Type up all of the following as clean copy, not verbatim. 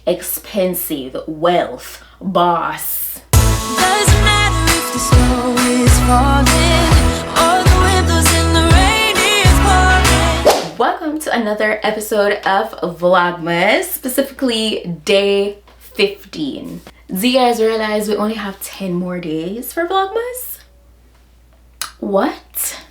expensive, wealth, boss. Doesn't matter if the snow is falling or the wind blows and the rain is pouring. Welcome to another episode of Vlogmas, specifically day 15. Do you guys realize we only have 10 more days for Vlogmas? What?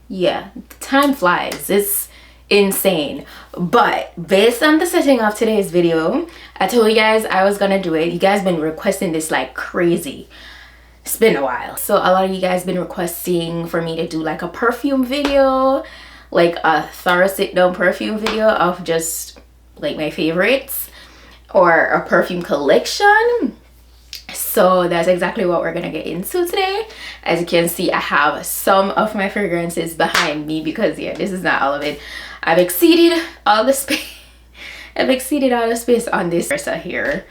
Yeah, time flies. It's insane. But based on the setting of today's video, I told you guys I was gonna do it. You guys been requesting this like crazy. It's been a while. So a lot of you guys been requesting for me to do like a perfume video, like a thorough sit down perfume video of just like my favorites or a perfume collection. So that's exactly what we're gonna get into today. As you can see, I have some of my fragrances behind me because yeah, this is not all of it. I've exceeded all the space. I've exceeded all the space on this dresser here,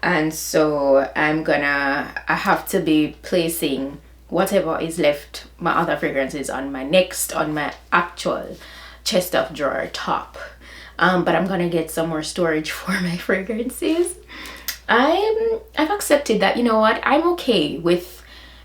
and so I have to be placing whatever is left, my other fragrances, on my actual chest of drawer top. But I'm gonna get some more storage for my fragrances. I've accepted that, you know what, I'm okay with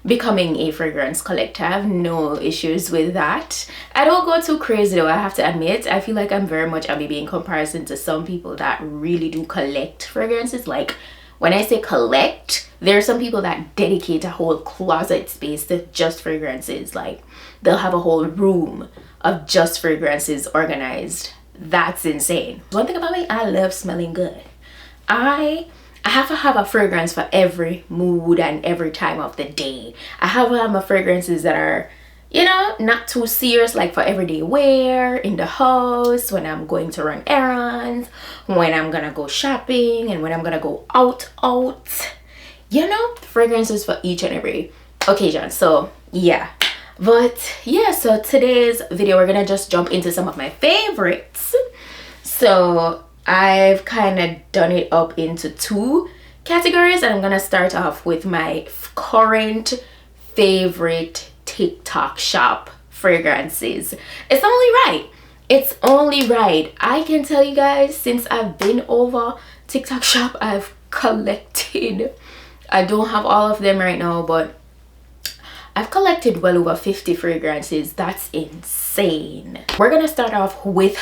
becoming a fragrance collector. I have no issues with that. I don't go too crazy though, I have to admit. I feel like I'm very much a baby in comparison to some people that really do collect fragrances. Like when I say collect, there are some people that dedicate a whole closet space to just fragrances. Like they'll have a whole room of just fragrances organized. That's insane. One thing about me, I love smelling good. I have to have a fragrance for every mood and every time of the day. I have to have my fragrances that are, you know, not too serious, like for everyday wear, in the house, when I'm going to run errands, when I'm gonna go shopping, and when I'm gonna go out. You know, fragrances for each and every occasion. So yeah. But yeah, so today's video, we're gonna just jump into some of my favorites. So I've kind of done it up into two categories, and I'm gonna start off with my current favorite TikTok shop fragrances. It's only right. It's only right. I can tell you guys, since I've been over TikTok shop, I've collected, I don't have all of them right now, but I've collected well over 50 fragrances. That's insane. We're gonna start off with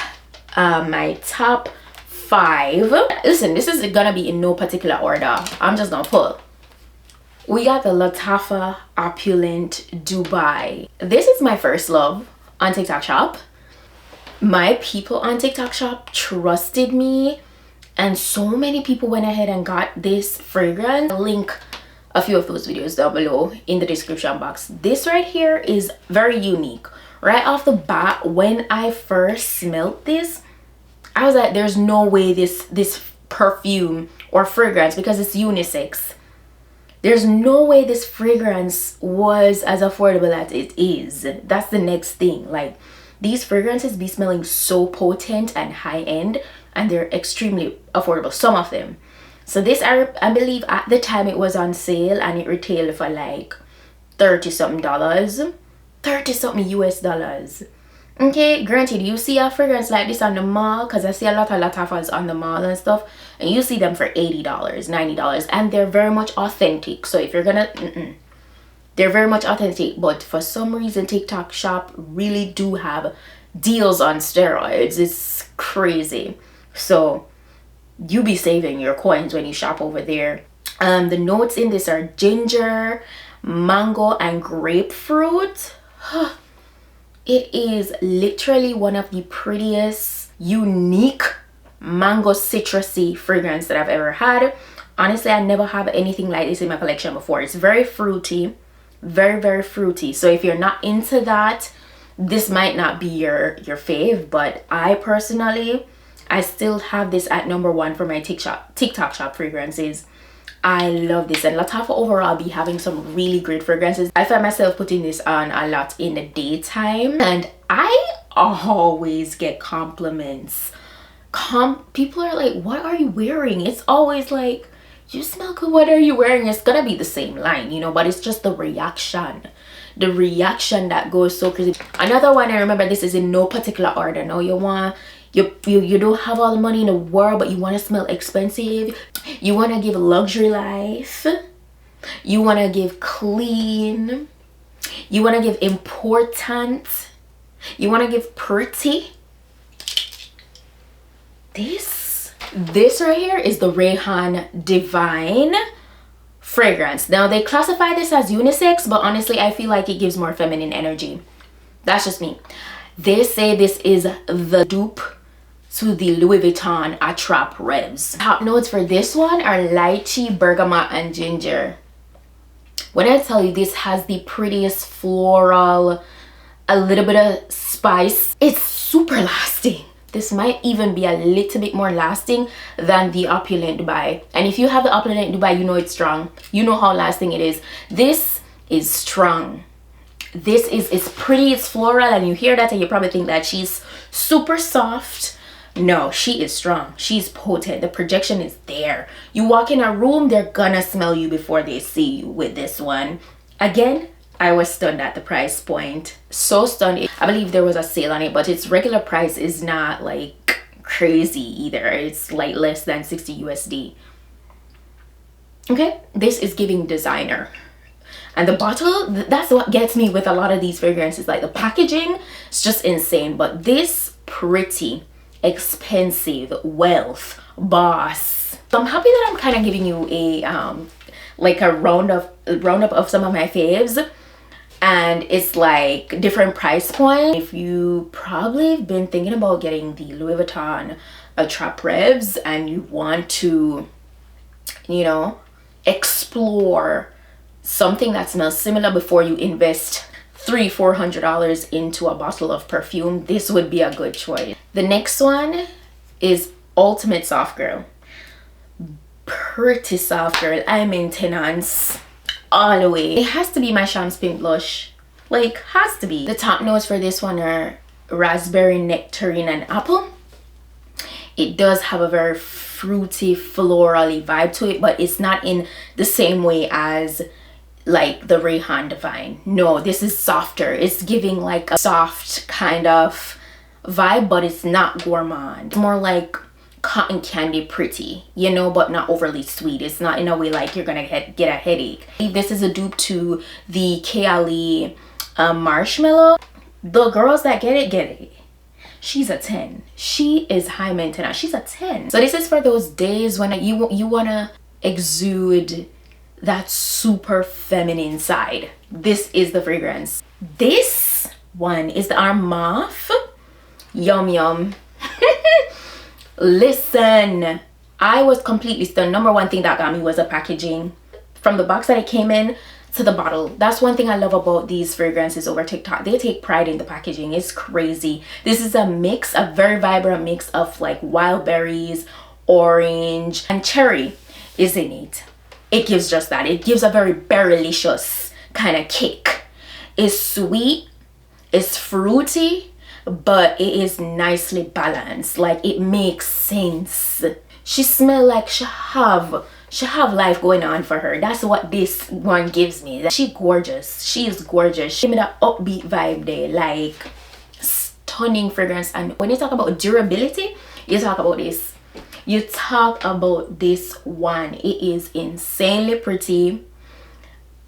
my top 5. Listen, this is gonna be in no particular order. I'm just gonna pull. We got the Lattafa Opulent Dubai. This is my first love on TikTok shop. My people on TikTok shop trusted me, and so many people went ahead and got this fragrance. I'll link a few of those videos down below in the description box. This right here is very unique. Right off the bat, when I first smelled this, I was like, there's no way this perfume or fragrance, because it's unisex, there's no way this fragrance was as affordable as it is. That's the next thing. Like, these fragrances be smelling so potent and high end, and they're extremely affordable, some of them. So this, I believe at the time it was on sale, and it retailed for like $30 something US. Okay, granted, you see a fragrance like this on the mall, because I see a lot of Lattafas on the mall and stuff, and you see them for $80, $90, and they're very much authentic. So if you're gonna, they're very much authentic, but for some reason TikTok shop really do have deals on steroids. It's crazy. So you be saving your coins when you shop over there. The notes in this are ginger, mango, and grapefruit. It is literally one of the prettiest, unique mango citrusy fragrance that I've ever had. Honestly, I never have anything like this in my collection before. It's very fruity, very fruity. So if you're not into that, this might not be your fave. But I personally, I still have this at #1 for my TikTok shop fragrances. I love this, and Lattafa overall be having some really great fragrances. I find myself putting this on a lot in the daytime, and I always get compliments. People are like, what are you wearing? It's always like, you smell good, what are you wearing? It's gonna be the same line, you know, but it's just the reaction that goes so crazy. Another one, I remember, this is in no particular order. Now you want You don't have all the money in the world, but you want to smell expensive. You want to give luxury life. You want to give clean. You want to give important. You want to give pretty. This right here is the Kitchen.Diviine fragrance. Now they classify this as unisex, but honestly I feel like it gives more feminine energy. That's just me. They say this is the dupe to the Louis Vuitton Attrape Revs. Top notes for this one are lychee, bergamot, and ginger. When I tell you this has the prettiest floral, a little bit of spice, it's super lasting. This might even be a little bit more lasting than the Opulent Dubai. And if you have the Opulent Dubai, you know it's strong. You know how lasting it is. This is strong. This is, it's pretty, it's floral, and you hear that and you probably think that she's super soft. No, she is strong. She's potent. The projection is there. You walk in a room, they're gonna smell you before they see you with this one. Again, I was stunned at the price point. So stunned. I believe there was a sale on it, but its regular price is not like crazy either. It's like less than 60 USD. Okay, this is giving designer. And the bottle, that's what gets me with a lot of these fragrances. Like the packaging, it's just insane. But this pretty, expensive, wealth, boss. So I'm happy that I'm kind of giving you a like a roundup of some of my faves. And it's like different price point. If you probably been thinking about getting the Louis Vuitton Attrape Revs and you want to, you know, explore something that smells similar before you invest $300-400 into a bottle of perfume, this would be a good choice. The next one is Ultimate Soft Girl. Pretty soft girl. I maintenance all the way. It has to be my Shams Pink blush. Like, has to be. The top notes for this one are raspberry, nectarine, and apple. It does have a very fruity, florally vibe to it, but it's not in the same way as like the Kitchen.Diviine. No, this is softer. It's giving like a soft kind of vibe, but it's not gourmand. It's more like cotton candy pretty, you know, but not overly sweet. It's not in a way like you're gonna get a headache. This is a dupe to the Kayali marshmallow. The girls that get it. She's a 10. She is high maintenance. She's a 10. So this is for those days when you wanna exude that super feminine side. This is the fragrance. This one is the Armaf Yum Yum. Listen, I was completely stunned. Number one thing that got me was the packaging. From the box that it came in to the bottle. That's one thing I love about these fragrances over TikTok. They take pride in the packaging. It's crazy. This is a mix, a very vibrant mix of like wild berries, orange, and cherry is in it. It gives just that. It gives a very berrylicious kind of kick. It's sweet, it's fruity, but it is nicely balanced. Like, it makes sense. She smell like she have life going on for her. That's what this one gives me. She gorgeous. She is gorgeous. She made an upbeat vibe there, like stunning fragrance. And when you talk about durability, you talk about this. You talk about this one. It is insanely pretty.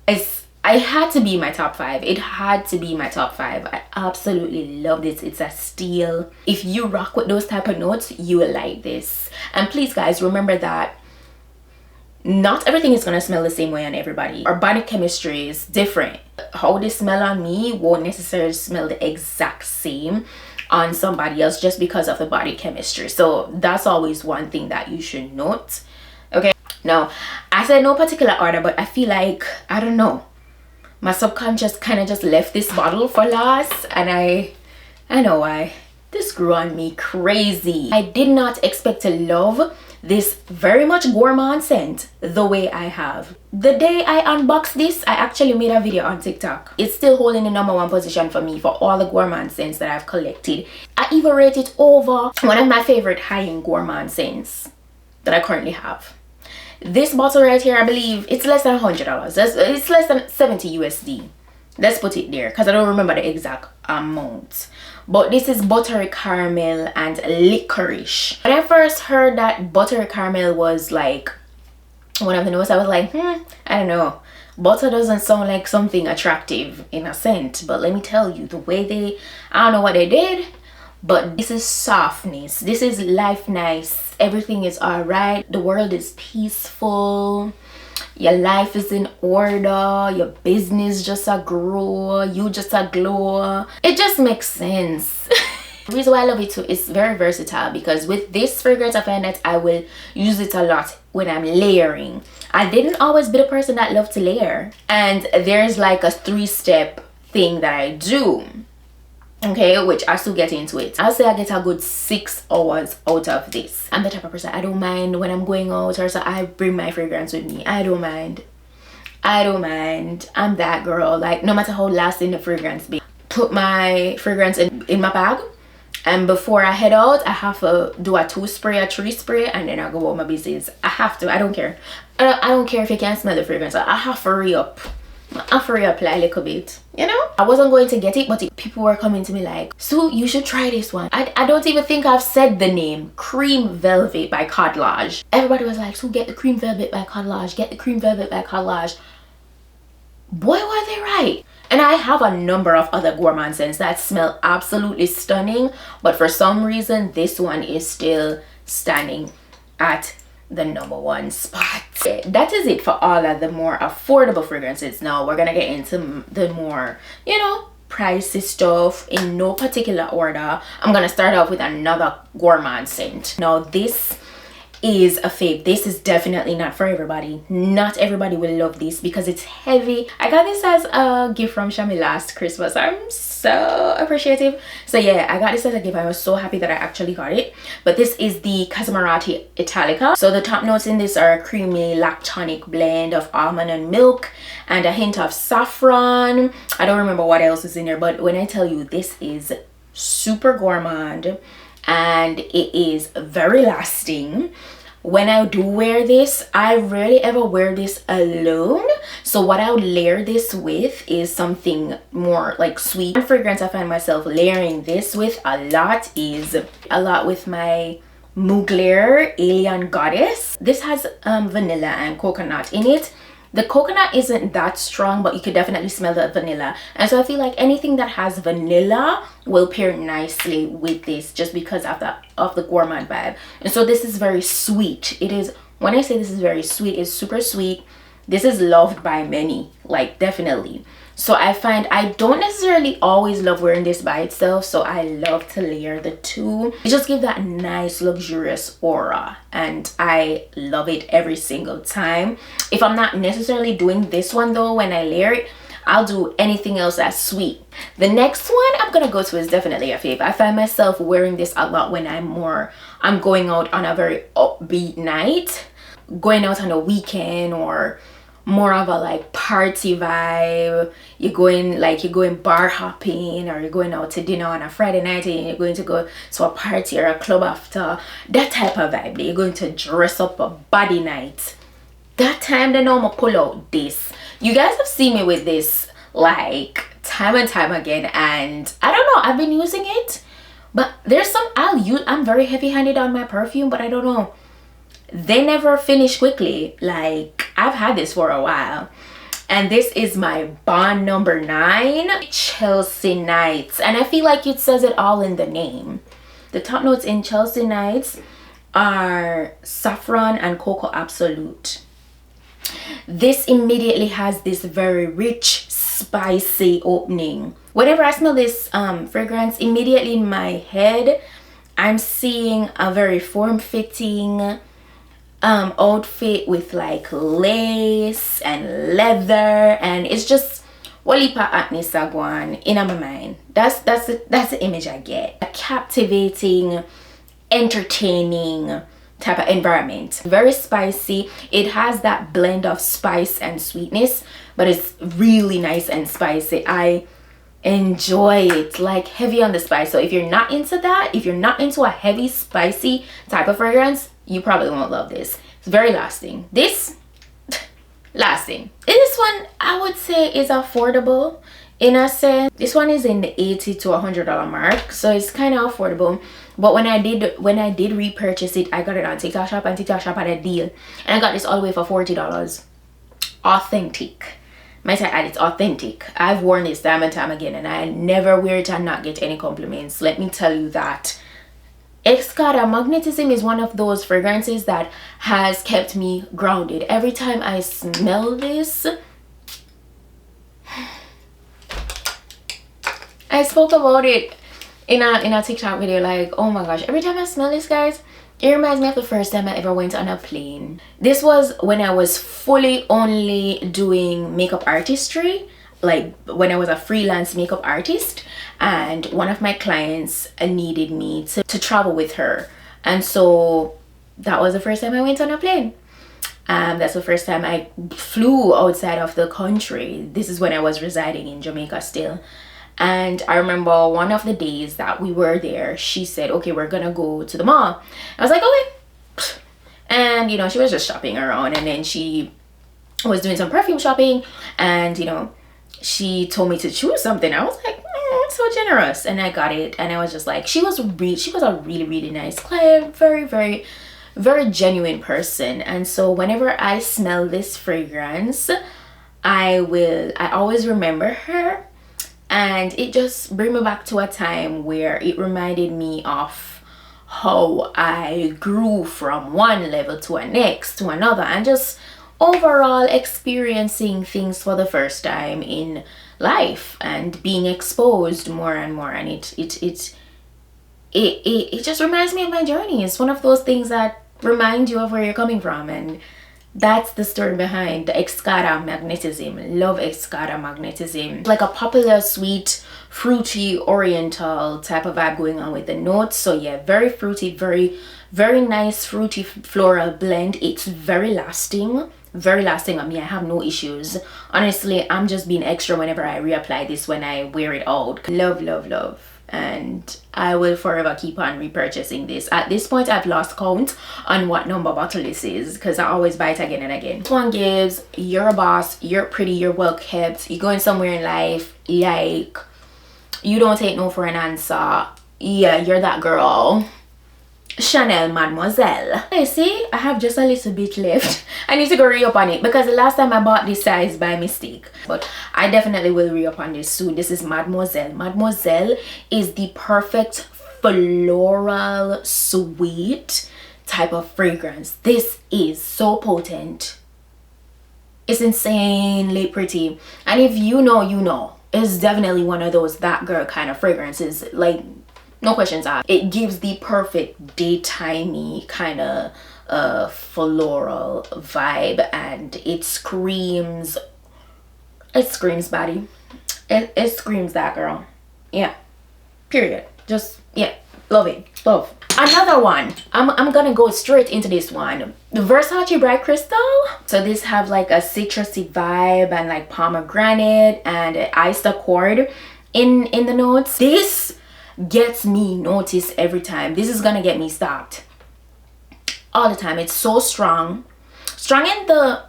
It had to be my top 5. It had to be my top 5. I absolutely love this. It's a steal. If you rock with those type of notes, you will like this. And please guys, remember that not everything is gonna smell the same way on everybody. Our body chemistry is different. How they smell on me won't necessarily smell the exact same on somebody else just because of the body chemistry. So that's always one thing that you should note. Okay, now I said no particular order, but I feel like, I don't know, my subconscious kind of just left this bottle for last, and I know why. This grew on me crazy. I did not expect to love this very much gourmand scent the way I have. The day I unboxed this, I actually made a video on TikTok. It's still holding the #1 position for me for all the gourmand scents that I've collected. I even rate it over one of my favorite high-end gourmand scents that I currently have. This bottle right here, I believe it's less than $100. It's less than 70 USD. Let's put it there because I don't remember the exact amount. But this is buttery caramel and licorice. When I first heard that buttery caramel was like one of the notes, I was like, I don't know. Butter doesn't sound like something attractive in a scent. But let me tell you, the way they, I don't know what they did, but this is softness. This is life nice. Everything is alright. The world is peaceful. Your life is in order. Your business just a grow. You just a glow. It just makes sense. The reason why I love it too, it's very versatile, because with this fragrance I find that I will use it a lot when I'm layering. I didn't always be the person that loved to layer, and there's like a 3-step thing that I do, okay, which I still get into it. I'll say I get a good 6 hours out of this. I'm the type of person, I don't mind when I'm going out or so I bring my fragrance with me. I don't mind. I'm that girl. Like, no matter how lasting the fragrance be, put my fragrance in my bag, and before I head out I have to do a 2 spray, a 3 spray, and then I go about my business. I have to. I don't care. I don't care if you can't smell the fragrance. I have to hurry up. I have to reapply a little bit, you know. I wasn't going to get it, but people were coming to me like, Sue, you should try this one. I don't even think I've said the name. Cream Velvet by Codlage. Everybody was like, Sue, get the Cream Velvet by Codlage. Get the Cream Velvet by Codlage. Boy, were they right. And I have a number of other gourmand scents that smell absolutely stunning, but for some reason this one is still standing at the #1 spot. That is it for all of the more affordable fragrances. Now we're gonna get into the more, you know, pricey stuff in no particular order. I'm gonna start off with another gourmand scent. Now this is a fave. This is definitely not for everybody. Not everybody will love this because it's heavy. I got this as a gift from Shami last Christmas. I'm so appreciative. So yeah, I got this as a gift. I was so happy that I actually got it. But this is the Casamarati Italica. So the top notes in this are a creamy lactonic blend of almond and milk and a hint of saffron. I don't remember what else is in there, but when I tell you, this is super gourmand and it is very lasting. When I do wear this, I rarely ever wear this alone. So what I would layer this with is something more like sweet. One fragrance I find myself layering this with a lot is with my Mugler Alien Goddess. This has vanilla and coconut in it. The coconut isn't that strong, but you could definitely smell the vanilla. And so I feel like anything that has vanilla will pair nicely with this just because of the gourmand vibe. And so this is very sweet. It is, when I say this is very sweet, it's super sweet. This is loved by many, like definitely. So I find I don't necessarily always love wearing this by itself, so I love to layer the two. It just gives that nice luxurious aura and I love it every single time. If I'm not necessarily doing this one though, when I layer it, I'll do anything else that's sweet. The next one I'm gonna go to is definitely a fave. I find myself wearing this a lot when I'm going out on a very upbeat night, going out on a weekend, or more of a like party vibe. You're going bar hopping, or you're going out to dinner on a Friday night and you're going to go to a party or a club after. That type of vibe. You're going to dress up a body night. That time then I'm gonna pull out this. You guys have seen me with this like time and time again, and I don't know, I've been using it, but there's some I'm very heavy-handed on my perfume, but I don't know, they never finish quickly. Like, I've had this for a while, and this is my Bond number 9 Chelsea Nights, and I feel like it says it all in the name. The top notes in Chelsea Nights are saffron and cocoa absolute. This immediately has this very rich, spicy opening. Whenever I smell this fragrance, immediately in my head I'm seeing a very form-fitting outfit with like lace and leather, and it's just walipa atni sagwan in my mind. That's the image I get. A captivating, entertaining type of environment. Very spicy. It has that blend of spice and sweetness, but it's really nice and spicy. I enjoy it, like heavy on the spice. So if you're not into that, if you're not into a heavy spicy type of fragrance, you probably won't love this. It's very lasting. This one I would say is affordable. in a sense. This one is in the $80 to $100 mark, so it's kind of affordable. But when I did repurchase it, I got it on TikTok Shop, and TikTok Shop had a deal, and I got this all the way for $40. Authentic. Might I add, it's authentic. I've worn this time and time again, and I never wear it and not get any compliments. Let me tell you that. Escada Magnetism is one of those fragrances that has kept me grounded. Every time I smell this, I spoke about it in a TikTok video, like, oh my gosh, every time I smell this, guys, it reminds me of the first time I ever went on a plane. This was when I was fully only doing makeup artistry, like when I was a freelance makeup artist, and one of my clients needed me to travel with her, and so that was the first time I went on a plane. That's the first time I flew outside of the country. This is when I was residing in Jamaica still. And I remember one of the days that we were there, she said, okay, we're gonna go to the mall. I was like, okay. And you know, she was just shopping around, and then she was doing some perfume shopping, and you know, she told me to choose something. I was like, so generous, and I got it. And I was just like, she was a really nice client, very genuine person. And so whenever I smell this fragrance, I always remember her. And it just brings me back to a time where it reminded me of how I grew from one level to a next to another, and just overall experiencing things for the first time in life and being exposed more and more. And it just reminds me of my journey. It's one of those things that remind you of where you're coming from, and that's the story behind the Escada Magnetism. Love Escada Magnetism. Like a popular, sweet, fruity, oriental type of vibe going on with the notes. So yeah, very fruity, very nice fruity floral blend. It's very lasting on me. I have no issues. Honestly, I'm just being extra whenever I reapply this when I wear it out. Love. And I will forever keep on repurchasing this. At this point, I've lost count on what number bottle this is, because I always buy it again and again. This one gives, you're a boss, you're pretty, you're well kept, you're going somewhere in life, like, you don't take no for an answer. Yeah, you're that girl. Chanel Mademoiselle. Hey, see, I have just a little bit left. I need to go re-up on it, because the last time I bought this size by mistake, but I definitely will re-up on this soon. This is Mademoiselle. Mademoiselle is the perfect floral sweet type of fragrance. This is so potent. It's insanely pretty, and if you know, you know. It's definitely one of those that girl kind of fragrances, like, no questions asked. It gives the perfect daytimey kind of floral vibe, and it screams body. It screams that girl. Yeah, period. Just, yeah, love it. Love. Another one, I'm gonna go straight into this one, the Versace Bright Crystal. So this have like a citrusy vibe, and like pomegranate and iced accord in the notes. This gets me noticed every time. This is gonna get me stopped all the time. It's so strong in the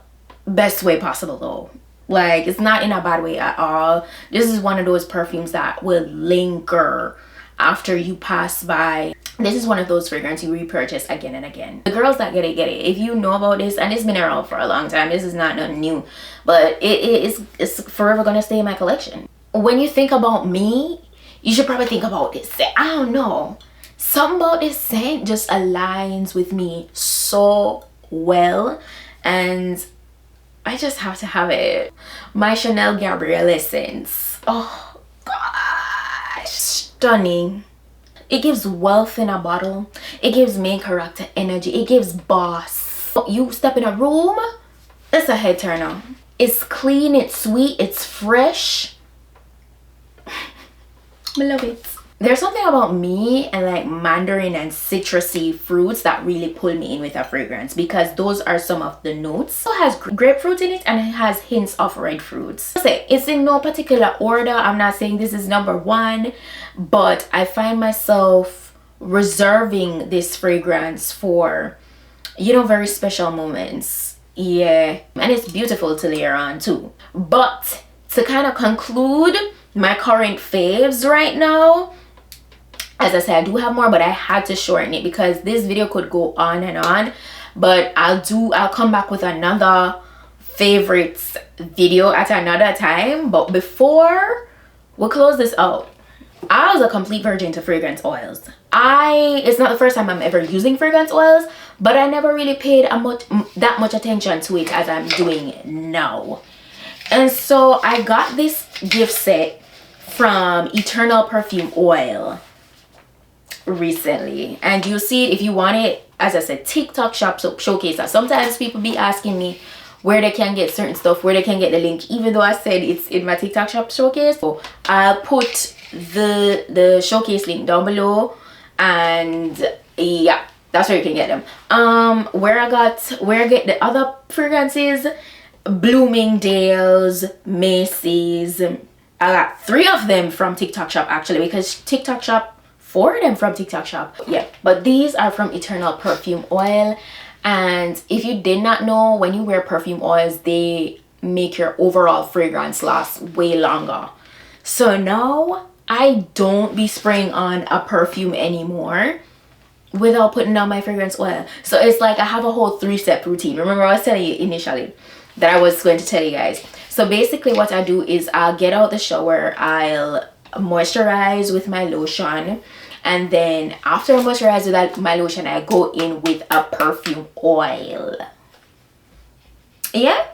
best way possible though. Like, it's not in a bad way at all. This is one of those perfumes that will linger after you pass by. This is one of those fragrances you repurchase again and again. The girls that get it, get it. If you know about this, and it's been around for a long time, this is not nothing new, but it's forever gonna stay in my collection. When you think about me, you should probably think about this scent. I don't know, something about this scent just aligns with me so well, and I just have to have it. My Chanel Gabrielle Essence. Oh gosh, stunning. It gives wealth in a bottle. It gives main character energy. It gives boss. You step in a room, it's a head turner. It's clean, it's sweet, it's fresh. I love it. There's something about me and like mandarin and citrusy fruits that really pull me in with a fragrance, because those are some of the notes. It has grapefruit in it, and it has hints of red fruits. It's in no particular order. I'm not saying this is number one, but I find myself reserving this fragrance for, you know, very special moments. Yeah, and it's beautiful to layer on too. But to kind of conclude, my current faves right now. As I said, I do have more, but I had to shorten it because this video could go on and on. But I'll come back with another favorites video at another time. But before we close this out, I was a complete virgin to fragrance oils. It's not the first time I'm ever using fragrance oils, but I never really paid that much attention to it as I'm doing now. And so I got this gift set from Eternal Perfume Oil recently, and you'll see it if you want it. As I said, TikTok shop showcase. Sometimes people be asking me where they can get certain stuff, where they can get the link, even though I said it's in my TikTok shop showcase. So I'll put the showcase link down below, and yeah, that's where you can get them. Where I get the other fragrances: Bloomingdale's, Macy's. I got 3 of them from TikTok shop actually, because TikTok shop, 4 of them from TikTok shop. Yeah, but these are from Eternal Perfume Oil. And if you did not know, when you wear perfume oils, they make your overall fragrance last way longer. So now I don't be spraying on a perfume anymore without putting on my fragrance oil. So it's like I have a whole 3-step routine. Remember I was telling you initially that I was going to tell you guys. So basically what I do is I'll get out the shower, I'll moisturize with my lotion, and then after I moisturize with my lotion, I go in with a perfume oil. Yeah,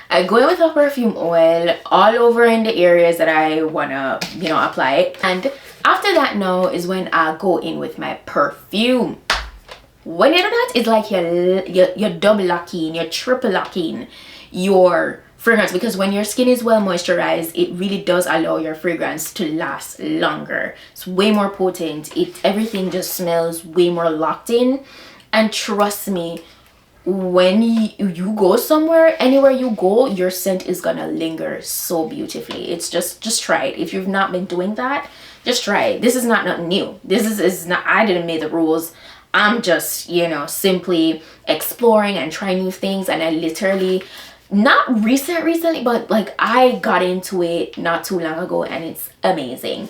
I go in with a perfume oil all over in the areas that I wanna, apply it. And after that now is when I go in with my perfume. When you do that, it's like you're double locking, you're triple locking your fragrance, because when your skin is well moisturized, it really does allow your fragrance to last longer. It's way more potent. Everything just smells way more locked in. And trust me, when you go somewhere, anywhere you go, your scent is gonna linger so beautifully. It's just try it. If you've not been doing that, just try it. This is not nothing new. This is not, I didn't make the rules. I'm just, simply exploring and trying new things. And I literally, not recently, but like I got into it not too long ago, and it's amazing.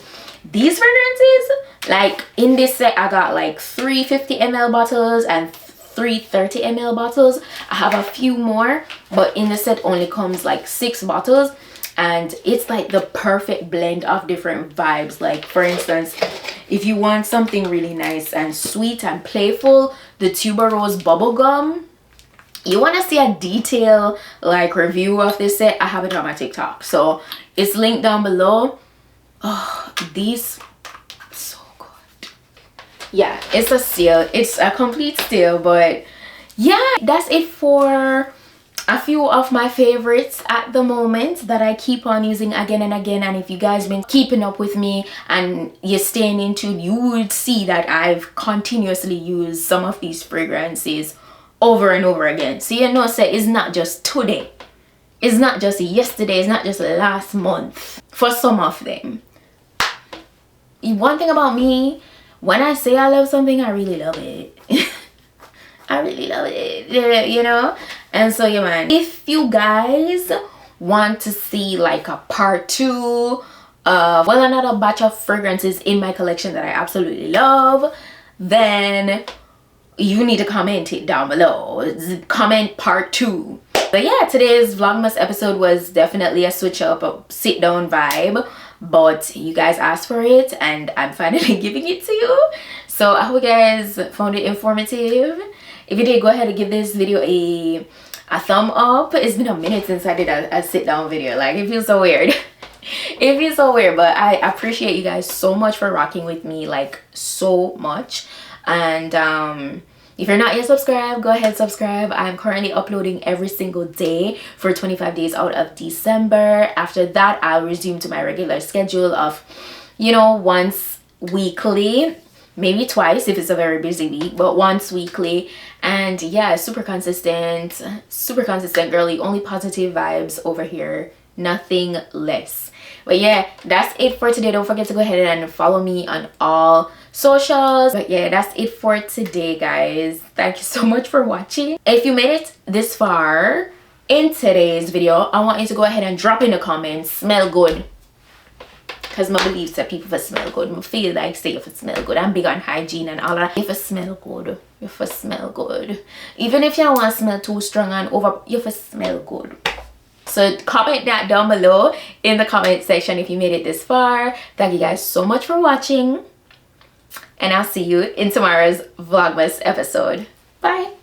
These fragrances, like in this set, I got like 3 50 ml bottles and 3 30 ml bottles. I have a few more, but in the set only comes like 6 bottles, and it's like the perfect blend of different vibes. Like for instance, if you want something really nice and sweet and playful, the tuberose bubblegum. You want to see a detailed like review of this set, I have it on my TikTok, so it's linked down below. Oh, these so good. Yeah, it's a steal. It's a complete steal. But yeah, that's it for a few of my favorites at the moment that I keep on using again and again. And if you guys been keeping up with me and you're staying in tune, you would see that I've continuously used some of these fragrances over and over again. So say it's not just today, it's not just yesterday, it's not just last month. For some of them, one thing about me, when I say I love something, I really love it. I really love it, and so yeah man, if you guys want to see like a part 2 of another batch of fragrances in my collection that I absolutely love, then you need to comment it down below. Comment part 2. But yeah, today's Vlogmas episode was definitely a switch up, a sit down vibe, but you guys asked for it and I'm finally giving it to you. So I hope you guys found it informative. If you did, go ahead and give this video a thumb up. It's been a minute since I did a sit down video. Like, it feels so weird. It feels so weird, but I appreciate you guys so much for rocking with me, like so much. And if you're not yet subscribed, go ahead subscribe. I'm currently uploading every single day for 25 days out of December. After that, I'll resume to my regular schedule of once weekly, maybe twice if it's a very busy week, but once weekly. And yeah, super consistent girly. Only positive vibes over here, nothing less. But yeah, that's it for today. Don't forget to go ahead and follow me on all socials. But yeah, that's it for today, guys. Thank you so much for watching. If you made it this far in today's video, I want you to go ahead and drop in the comments, smell good because I believe that people for smell good. I feel like say if it smell good. I'm big on hygiene and all that. If it smell good, if it smell good. Even if you don't want to smell too strong and over, if it smell good. So comment that down below in the comment section if you made it this far. Thank you guys so much for watching. And I'll see you in tomorrow's Vlogmas episode. Bye.